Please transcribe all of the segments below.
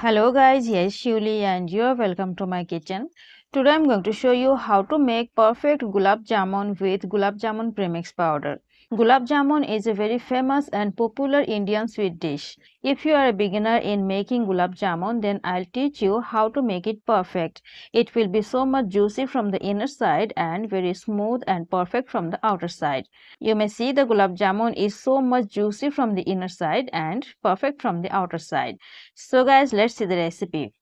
Hello guys, yes Shuli and you are welcome to my kitchen. Today I am going to show you how to make perfect gulab jamun with gulab jamun premix powder. Gulab jamun is a very famous and popular Indian sweet dish. If you are a beginner in making gulab jamun, then I'll teach you how to make it perfect. It will be so much juicy from the inner side and very smooth and perfect from the outer side. You may see the gulab jamun is so much juicy from the inner side and perfect from the outer side. So guys, let's see the recipe.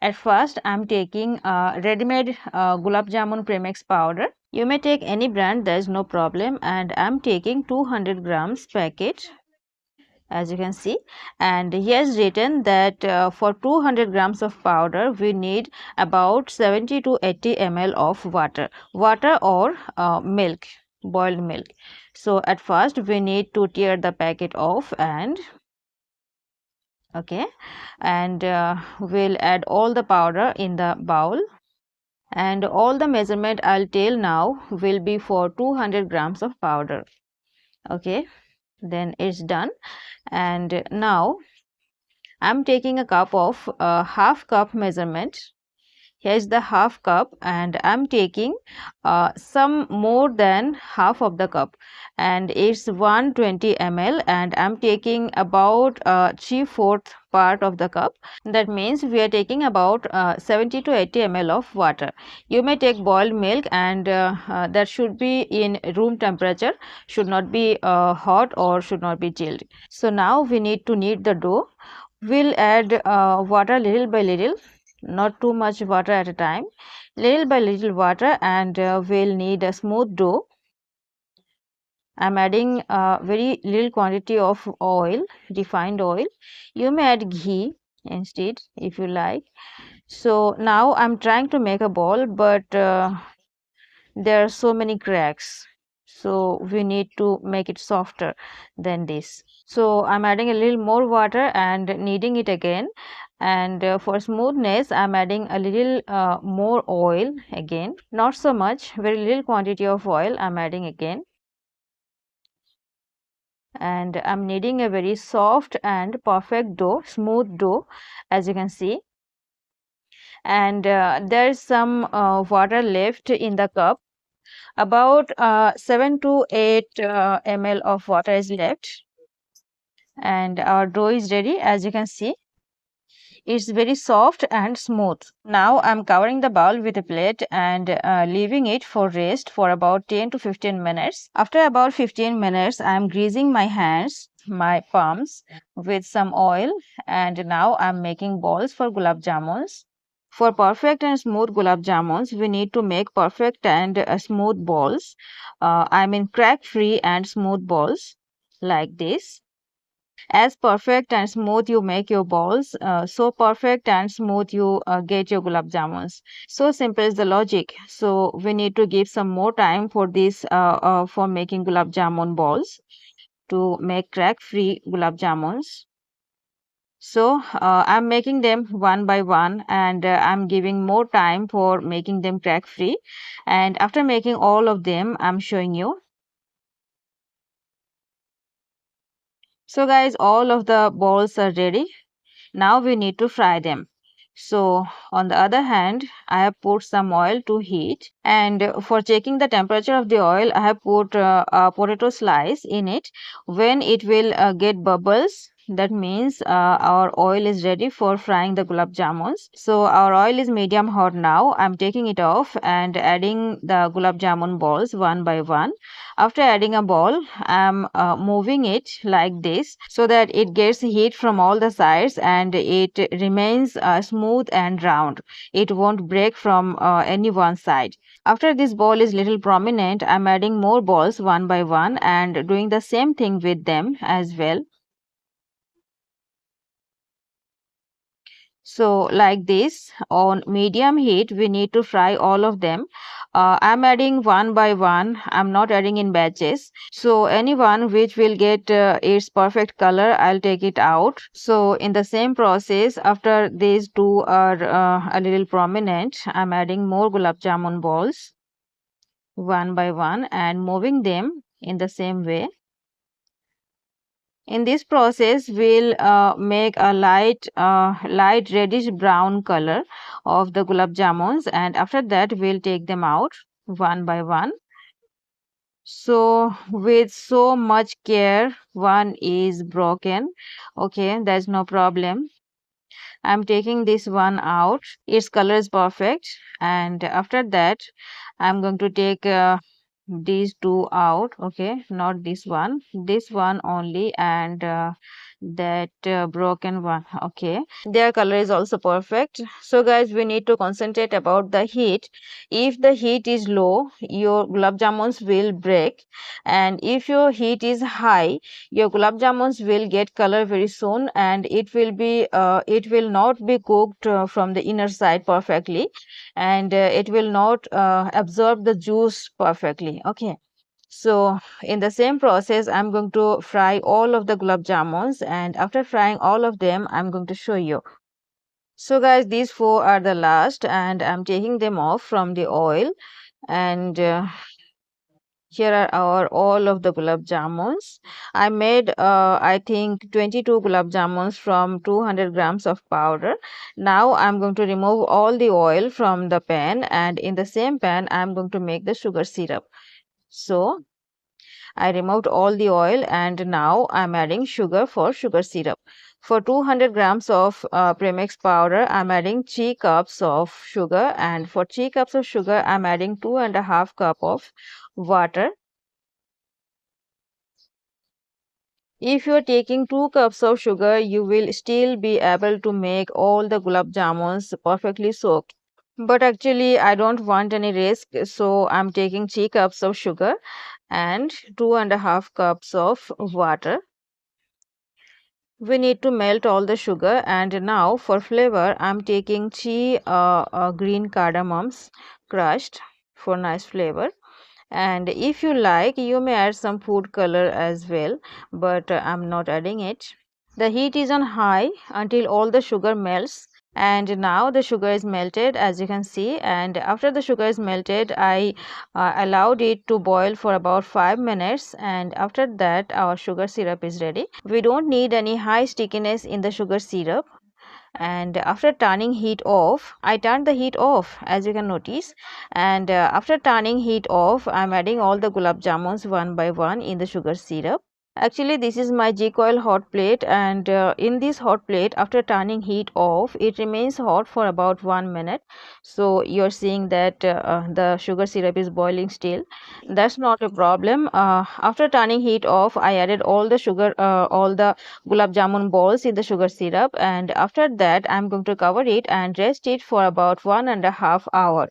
At first, I'm taking ready-made Gulab Jamun Premix powder. You may take any brand, there is no problem. And I'm taking 200 grams packet, as you can see. And here's written that for 200 grams of powder, we need about 70 to 80 ml of water or milk, boiled milk. So at first, we need to tear the packet off and okay, and we'll add all the powder in the bowl, and all the measurement I'll tell now will be for 200 grams of powder. Okay, then it's done. And now I'm taking a cup of half cup measurement. Here's the half cup, and I'm taking some more than half of the cup, and it's 120 ml, and I'm taking about 3/4 part of the cup. That means we are taking about 70 to 80 ml of water. You may take boiled milk, and that should be in room temperature, should not be hot or should not be chilled. So now we need to knead the dough. We'll add water little by little, not too much water at a time, little by little water, and we'll need a smooth dough. I'm adding a very little quantity of oil, refined oil. You may add ghee instead if you like. So now I'm trying to make a ball, but there are so many cracks, so we need to make it softer than this. So I'm adding a little more water and kneading it again, and for smoothness I'm adding a little more oil again, not so much, very little quantity of oil I'm adding again, and I'm kneading a very soft and perfect dough, smooth dough, as you can see. And there's some water left in the cup. About 7 to 8 ml of water is left, and our dough is ready. As you can see, it's very soft and smooth. Now I'm covering the bowl with a plate and leaving it for rest for about 10 to 15 minutes. After about 15 minutes, I'm greasing my hands, my palms, with some oil, and now I'm making balls for gulab jamuns. For perfect and smooth gulab jamuns, we need to make perfect and smooth balls. I mean crack free and smooth balls like this. As perfect and smooth you make your balls, so perfect and smooth you get your gulab jamuns. So simple is the logic. So we need to give some more time for this, for making gulab jamun balls, to make crack free gulab jamuns. So I'm making them one by one, and I'm giving more time for making them crack free. And after making all of them, I'm showing you. So guys, all of the balls are ready. Now we need to fry them. So on the other hand, I have put some oil to heat, and for checking the temperature of the oil, I have put a potato slice in it. When it will get bubbles, that means our oil is ready for frying the gulab jamuns. So our oil is medium hot now. I'm taking it off and adding the gulab jamun balls one by one. After adding a ball, I'm moving it like this so that it gets heat from all the sides and it remains smooth and round. It won't break from any one side. After this ball is little prominent, I'm adding more balls one by one and doing the same thing with them as well. So like this, on medium heat, we need to fry all of them. I'm adding one by one. I'm not adding in batches. So any one which will get its perfect color, I'll take it out. So in the same process, after these two are a little prominent, I'm adding more gulab jamun balls one by one and moving them in the same way. In this process, we'll make a light reddish brown color of the gulab jamuns, and after that, we'll take them out one by one. So, with so much care, one is broken. Okay, there's no problem. I'm taking this one out. Its color is perfect, and after that, I'm going to take these two out. Okay, not this one only, and that broken one. Okay, their color is also perfect. So guys, we need to concentrate about the heat. If the heat is low, your gulab jamuns will break, and if your heat is high, your gulab jamuns will get color very soon, and it will not be cooked from the inner side perfectly, and it will not absorb the juice perfectly. Okay, so in the same process, I'm going to fry all of the gulab jamuns, and after frying all of them, I'm going to show you. So guys, these four are the last, and I'm taking them off from the oil, and here are our all of the gulab jamuns. I made I think 22 gulab jamuns from 200 grams of powder. Now I'm going to remove all the oil from the pan, and in the same pan I'm going to make the sugar syrup. So I removed all the oil, and now I'm adding sugar for sugar syrup. For 200 grams of premix powder, I'm adding 3 cups of sugar, and for 3 cups of sugar, I'm adding 2.5 cup of water. If you are taking 2 cups of sugar, you will still be able to make all the gulab jamuns perfectly soaked. But actually, I don't want any risk, so I'm taking 3 cups of sugar and 2.5 cups of water. We need to melt all the sugar, and now for flavor, I'm taking 3 green cardamoms crushed for nice flavor. And if you like, you may add some food color as well, but I'm not adding it. The heat is on high until all the sugar melts, and now the sugar is melted, as you can see. And after the sugar is melted, I allowed it to boil for about 5 minutes, and after that our sugar syrup is ready. We don't need any high stickiness in the sugar syrup. And after turning heat off, I turned the heat off, as you can notice. And after turning heat off, I'm adding all the gulab jamuns one by one in the sugar syrup. Actually, this is my G coil hot plate, and in this hot plate, after turning heat off, it remains hot for about 1 minute. So you're seeing that the sugar syrup is boiling still. That's not a problem. After turning heat off, I added all the gulab jamun balls in the sugar syrup, and after that, I'm going to cover it and rest it for about 1.5 hours.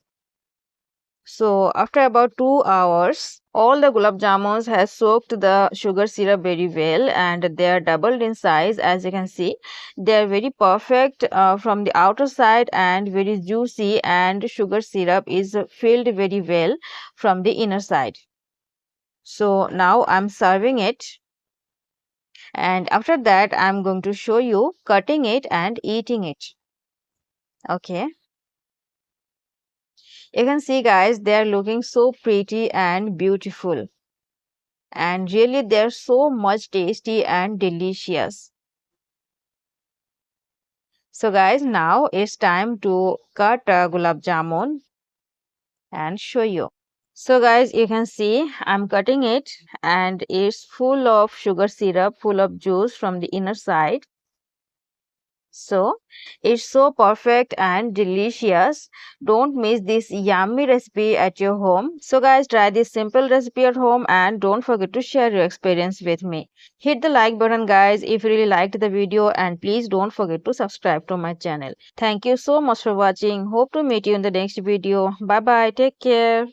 So after about 2 hours, all the gulab jamuns has soaked the sugar syrup very well, and they are doubled in size, as you can see. They are very perfect from the outer side and very juicy, and sugar syrup is filled very well from the inner side. So now I'm serving it, and after that I'm going to show you cutting it and eating it. Okay. You can see guys, they are looking so pretty and beautiful, and really they're so much tasty and delicious. So guys, now it's time to cut a gulab jamun and show you. So guys, you can see I'm cutting it, and it's full of sugar syrup, full of juice from the inner side. So it's so perfect and delicious. Don't miss this yummy recipe at your home. So guys, try this simple recipe at home, and don't forget to share your experience with me. Hit the like button guys if you really liked the video, and please don't forget to subscribe to my channel. Thank you so much for watching. Hope to meet you in the next video. Bye bye. Take care.